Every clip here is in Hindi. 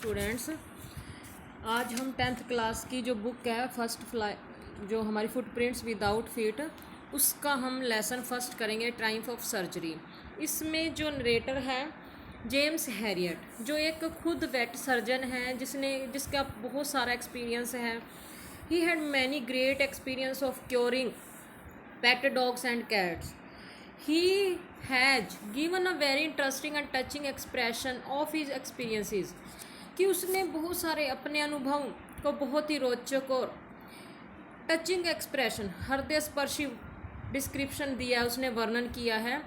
स्टूडेंट्स, आज हम 10th क्लास की जो बुक है फर्स्ट फ्लाई, जो हमारी फुटप्रिंट्स विदाउट फीट, उसका हम लेसन फर्स्ट करेंगे, ट्रायम्फ ऑफ सर्जरी। इसमें जो नरेटर है जेम्स हैरियट, जो एक खुद वेट सर्जन है, जिसका बहुत सारा एक्सपीरियंस है। He had many great experience of curing pet dogs and cats. He has given a very interesting and touching expression of his experiences, कि उसने बहुत सारे अपने अनुभव को बहुत ही रोचक और टचिंग एक्सप्रेशन, हृदय स्पर्शी डिस्क्रिप्शन दिया है, उसने वर्णन किया है।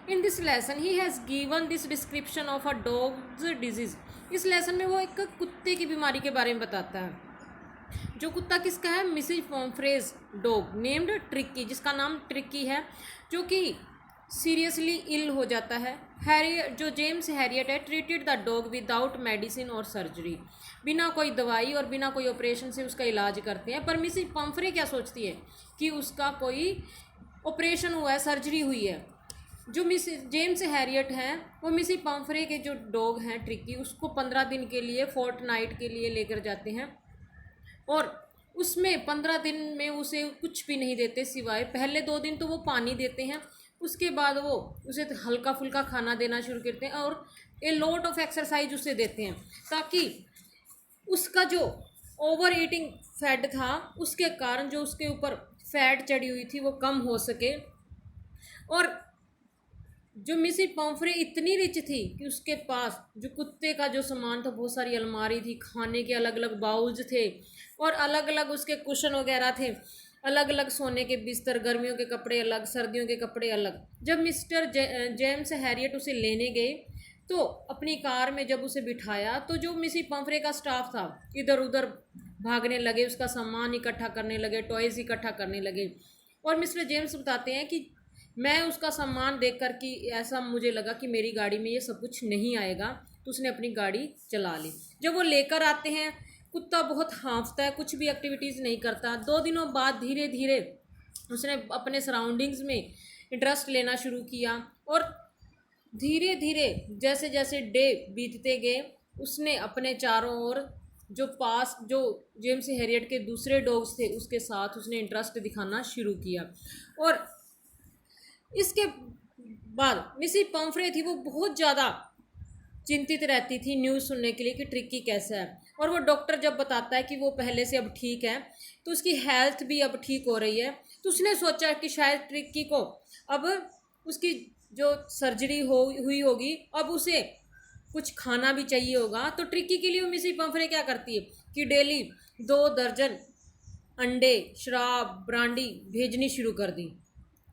In this lesson he has given this description of a dogs disease. इस लेसन में वो एक कुत्ते की बीमारी के बारे में बताता है। जो कुत्ता किसका है? मिसेज पॉम्फ्रेज डॉग नेम्ड ट्रिक्की, जिसका नाम ट्रिक्की है, जो कि सीरियसली इल हो जाता है। जो जेम्स हैरियट है, treated the dog without medicine और सर्जरी, बिना कोई दवाई और बिना कोई ऑपरेशन से उसका इलाज करते हैं। पर मिसेज पम्फ्रे क्या सोचती है कि उसका कोई ऑपरेशन हुआ है, सर्जरी हुई है। जो मिसेज जेम्स हैरियट हैं वो मिसेज पम्फ्रे के जो डॉग हैं ट्रिक्की, उसको 15 दिन के लिए, फोर्टनाइट के लिए लेकर जाते हैं, और उसमें 15 दिन में उसे कुछ भी नहीं देते, सिवाय पहले 2 दिन तो वो पानी देते हैं, उसके बाद वो उसे हल्का फुल्का खाना देना शुरू करते हैं और ए लॉट ऑफ एक्सरसाइज उसे देते हैं, ताकि उसका जो ओवर ईटिंग फैट था, उसके कारण जो उसके ऊपर फैट चढ़ी हुई थी वो कम हो सके। और जो मिसेज पॉम्फ्रे इतनी रिच थी कि उसके पास जो कुत्ते का जो सामान था, बहुत सारी अलमारी थी, खाने के अलग अलग बाउल्स थे, और अलग अलग उसके कुशन वगैरह थे, अलग अलग सोने के बिस्तर, गर्मियों के कपड़े अलग, सर्दियों के कपड़े अलग। जब मिस्टर जेम्स हैरियट उसे लेने गए तो अपनी कार में जब उसे बिठाया, तो जो मिसेज पम्फ्रे का स्टाफ था इधर उधर भागने लगे, उसका सामान इकट्ठा करने लगे, टॉयज़ इकट्ठा करने लगे। और मिस्टर जेम्स बताते हैं कि मैं उसका सामान देख कर कि ऐसा मुझे लगा कि मेरी गाड़ी में ये सब कुछ नहीं आएगा, तो उसने अपनी गाड़ी चला ली। जब वो लेकर आते हैं, कुत्ता बहुत हाँफता है, कुछ भी एक्टिविटीज़ नहीं करता। 2 दिनों बाद धीरे धीरे उसने अपने सराउंडिंग्स में इंटरेस्ट लेना शुरू किया, और धीरे धीरे जैसे जैसे डे बीतते गए, उसने अपने चारों ओर जो जेम्स हैरियट के दूसरे डॉग्स थे उसके साथ उसने इंटरेस्ट दिखाना शुरू किया। और इसके बाद मिसेज पम्फ्रे थी, वो बहुत ज़्यादा चिंतित रहती थी न्यूज़ सुनने के लिए कि ट्रिक्की कैसा है। और वो डॉक्टर जब बताता है कि वो पहले से अब ठीक है, तो उसकी हेल्थ भी अब ठीक हो रही है, तो उसने सोचा कि शायद ट्रिक्की को अब उसकी जो सर्जरी हुई होगी, अब उसे कुछ खाना भी चाहिए होगा। तो ट्रिक्की के लिए मिसेज पम्फ्रे क्या करती है कि डेली 2 दर्जन अंडे, शराब, ब्रांडी भेजनी शुरू कर दी,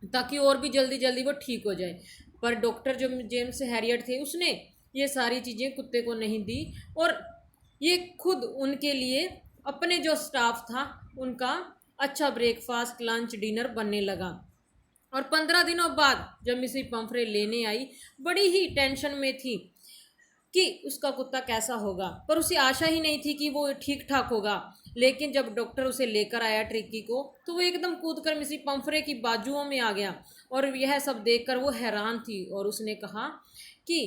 ताकि और भी जल्दी जल्दी वो ठीक हो जाए। पर डॉक्टर जो जेम्स हैरियट थे, उसने ये सारी चीज़ें कुत्ते को नहीं दी, और ये खुद उनके लिए, अपने जो स्टाफ था उनका अच्छा ब्रेकफास्ट, लंच, डिनर बनने लगा। और 15 दिनों बाद जब मिसेज पम्फ्रे लेने आई, बड़ी ही टेंशन में थी कि उसका कुत्ता कैसा होगा, पर उसे आशा ही नहीं थी कि वो ठीक ठाक होगा। लेकिन जब डॉक्टर उसे लेकर आया ट्रिक्की को, तो वो एकदम कूदकर मिसेज पम्फ्रे की बाजुओं में आ गया, और यह सब देखकर वो हैरान थी, और उसने कहा कि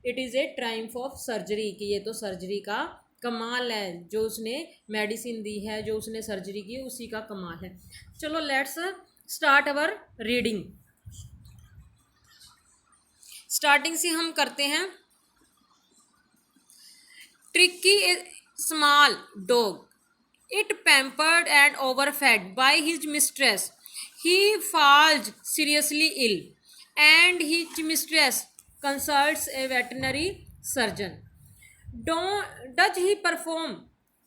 it is a Triumph of surgery, कि ये तो सर्जरी का कमाल है, जो उसने मेडिसिन दी है, जो उसने सर्जरी की, उसी का कमाल है। चलो let's start our reading. Starting से हम करते हैं। Tricky is small dog. It pampered and overfed by his mistress. He falls seriously ill, and his mistress consults a veterinary surgeon. Does he perform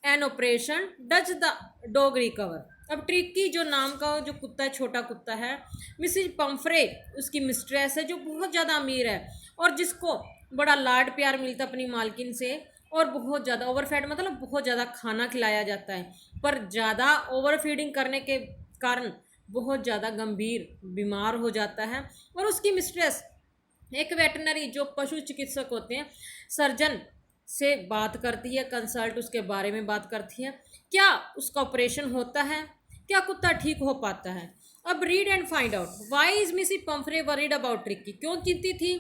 an operation? Does the dog recover? अब ट्रिक्की जो नाम का जो कुत्ता है, छोटा कुत्ता है, मिसेज पम्फ्रे उसकी मिस्ट्रेस है, जो बहुत ज़्यादा अमीर है और जिसको बड़ा लाड प्यार मिलता अपनी मालकिन से, और बहुत ज़्यादा ओवरफेड मतलब बहुत ज़्यादा खाना खिलाया जाता है, पर ज़्यादा ओवर फीडिंग करने के कारण बहुत ज़्यादा गंभीर बीमार हो जाता है। और उसकी मिस्ट्रेस एक वेटनरी, जो पशु चिकित्सक होते हैं, सर्जन से बात करती है, कंसल्ट उसके बारे में बात करती है, क्या उसका ऑपरेशन होता है, क्या कुत्ता ठीक हो पाता है। अब read and find out why is Mrs Pumphrey worried about Tricki, क्यों चिंतित थी।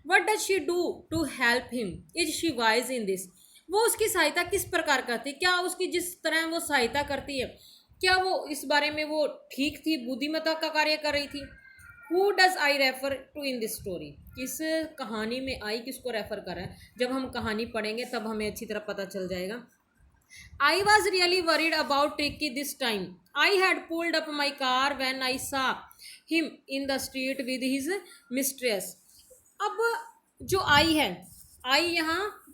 What does she do to help him? Is she wise in this? वो उसकी सहायता किस प्रकार करती, क्या उसकी जिस तरह वो सहायता करती है क्या वो इस बारे में वो ठीक थी, बुद्धिमत्ता का कार्य कर रही थी। Who does I refer to in this story, किस कहानी में आई किसको रेफर कर रहा है, जब हम कहानी पढ़ेंगे तब हमें अच्छी तरह पता चल जाएगा। I was really worried about Tricky this time. I had pulled up my car when I saw him in the street with his mistress. अब जो आई है, आई यहाँ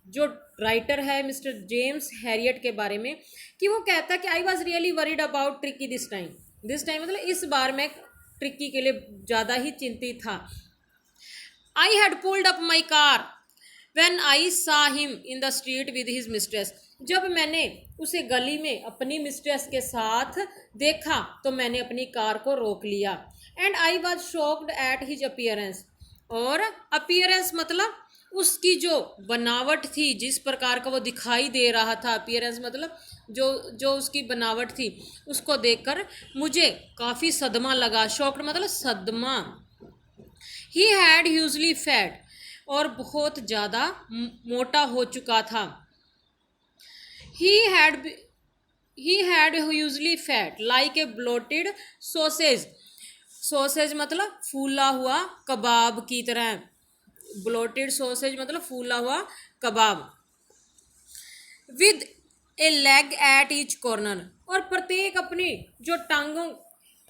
जो राइटर है मिस्टर जेम्स हैरियट के बारे में, कि वो कहता है कि I was really worried about tricky this time. This time मतलब इस बार मैं ट्रिकी के लिए ज़्यादा ही चिंतित था। I had pulled up my car when I सा him in the street with his mistress, जब मैंने उसे गली में अपनी मिस्ट्रेस के साथ देखा तो मैंने अपनी कार को रोक लिया। And I was shocked at his appearance, और अपीयरेंस मतलब उसकी जो बनावट थी, जिस प्रकार का वो दिखाई दे रहा था, अपीयरेंस मतलब जो उसकी बनावट थी, उसको देखकर मुझे काफ़ी सदमा लगा। शॉक्ड मतलब सदमा। ही हैड ह्यूजली फैट, और बहुत ज़्यादा मोटा हो चुका था। He had hugely fat like a bloated sausage, sausage मतलब फूला हुआ कबाब की तरह, ब्लोटेड सॉसेज मतलब फूला हुआ कबाब। With a leg at each corner, और प्रत्येक अपनी जो टांगों,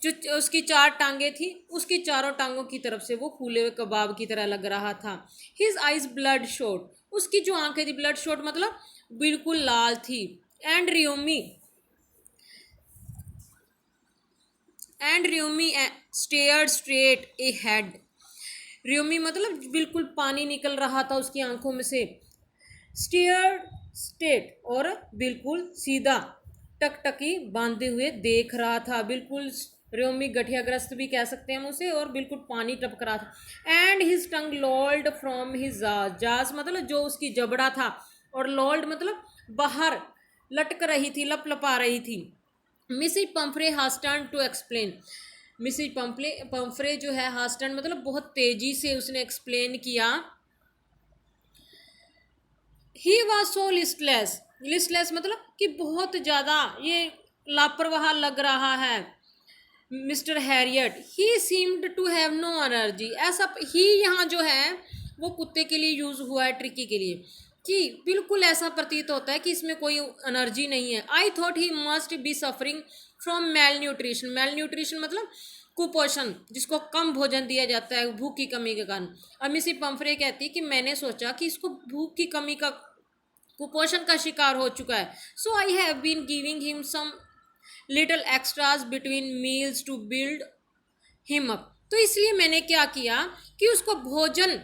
जो उसकी 4 टांगे थी, उसकी चारों टांगों की तरफ से वो फूले हुए कबाब की तरह लग रहा था। हिज आइज ब्लड शॉट, उसकी जो आंखें थी, ब्लड शॉट मतलब बिल्कुल लाल थी। And Riomi stared straight ahead, Riomi मतलब बिल्कुल पानी निकल रहा था उसकी आंखों में से। स्टेयर्ड स्ट्रेट और बिल्कुल सीधा, टकटकी बांधे हुए देख रहा था, बिल्कुल रियोमी गठियाग्रस्त भी कह सकते हैं हम उसे, और बिल्कुल पानी टपक रहा था। And his tongue लॉल्ड from his जाज, जाज मतलब जो उसकी जबड़ा था, और लॉल्ड मतलब बाहर लटक रही थी, लपलपा रही थी। Mrs Pomfrey hastened to explain, Mrs Pomfrey जो है हास्टन मतलब बहुत तेजी से उसने एक्सप्लेन किया। He was so listless, listless मतलब कि बहुत ज़्यादा ये लापरवाह लग रहा है mister Herriot. He seemed to have no energy, ऐसा ही यहाँ जो है वो कुत्ते के लिए यूज़ हुआ है, ट्रिकी के लिए, कि बिल्कुल ऐसा प्रतीत होता है कि इसमें कोई एनर्जी नहीं है। I thought he must be suffering from mail nutrition, mail nutrition मतलब कुपोषण, जिसको कम भोजन दिया जाता है भूख की कमी के कारण। अब मिसिज पंफ्रे कहती है कि मैंने सोचा कि इसको भूख की कमी का, कुपोषण का शिकार हो चुका है। So I have been giving him some little extras between meals to build him up, तो इसलिए मैंने क्या किया कि उसको भोजन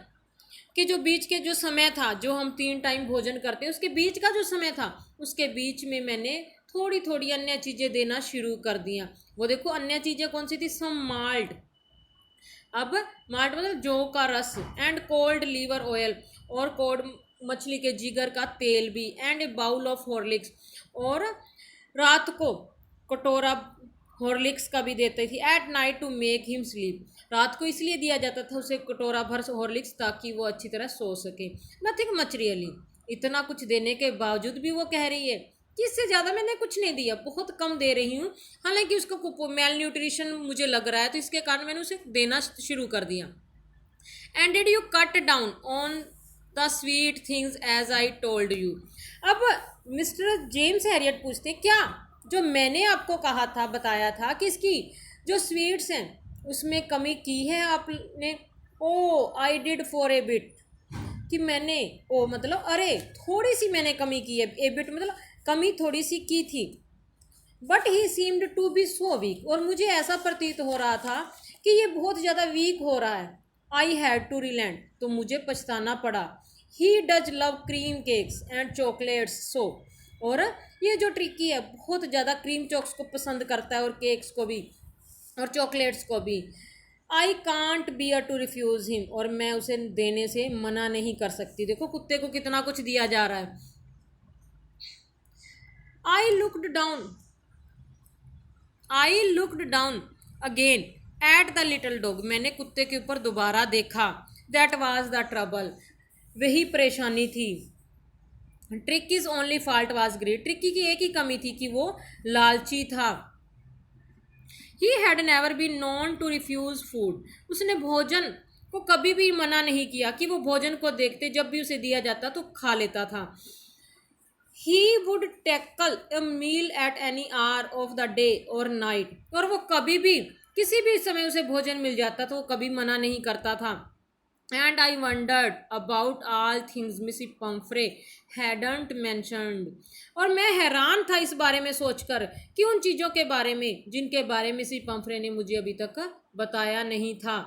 के जो बीच के जो समय था, जो हम 3 टाइम भोजन करते हैं उसके बीच का जो समय था, उसके बीच में मैंने थोड़ी थोड़ी अन्य चीज़ें देना शुरू कर दिया। वो देखो अन्य चीज़ें कौन सी थी, सम माल्ट, अब माल्ट मतलब जौ का रस, एंड कोल्ड लीवर ऑयल, और कोल्ड मछली के जिगर का तेल भी, and a bowl of Horlicks, और रात को कटोरा हॉर्लिक्स का भी देती थी। At night to make him sleep, रात को इसलिए दिया जाता था उसे कटोरा भर हॉर्लिक्स ताकि वो अच्छी तरह सो सके। नथिंग मच रियली, इतना कुछ देने के बावजूद भी वो कह रही है कि इससे ज़्यादा मैंने कुछ नहीं दिया, बहुत कम दे रही हूँ, हालांकि उसको मेल न्यूट्रिशन मुझे लग रहा है तो इसके कारण मैंने उसे देना शुरू कर दिया। And did you cut down on the sweet things as I told you, अब मिस्टर जेम्स हैरियट पूछते हैं क्या जो मैंने आपको कहा था, बताया था कि इसकी जो स्वीट्स हैं उसमें कमी की है आपने। Oh I did for a bit, कि मैंने, ओ मतलब अरे थोड़ी सी मैंने कमी की है, ए बिट मतलब कमी थोड़ी सी की थी। But he seemed to be so weak, और मुझे ऐसा प्रतीत हो रहा था कि ये बहुत ज़्यादा वीक हो रहा है। आई हैड टू रिलेंट, तो मुझे पछताना पड़ा। He does love cream cakes and chocolates so, और ये जो ट्रिकी है बहुत ज़्यादा क्रीम चॉक्स को पसंद करता है, और केक्स को भी, और चॉकलेट्स को भी। I can't bear to refuse him, और मैं उसे देने से मना नहीं कर सकती। देखो कुत्ते को कितना कुछ दिया जा रहा है। I looked down again at the little dog, मैंने कुत्ते के ऊपर दोबारा देखा। दैट वाज द ट्रबल, वही परेशानी थी, Tricki's only fault was greed, Tricki की एक ही कमी थी कि वो लालची था। He had never been known to refuse food, उसने भोजन को कभी भी मना नहीं किया कि वो भोजन को देखते जब भी उसे दिया जाता तो खा लेता था। He would tackle a meal at any hour of the day और नाइट, और वो कभी भी किसी भी समय उसे भोजन मिल जाता तो वो कभी मना नहीं करता था। And I wandered about all things Mrs Pomfrey hadn't mentioned, और मैं हैरान था इस बारे में सोचकर कि उन चीज़ों के बारे में जिनके बारे में मिसिस पंफ्रे ने मुझे अभी तक बताया नहीं था।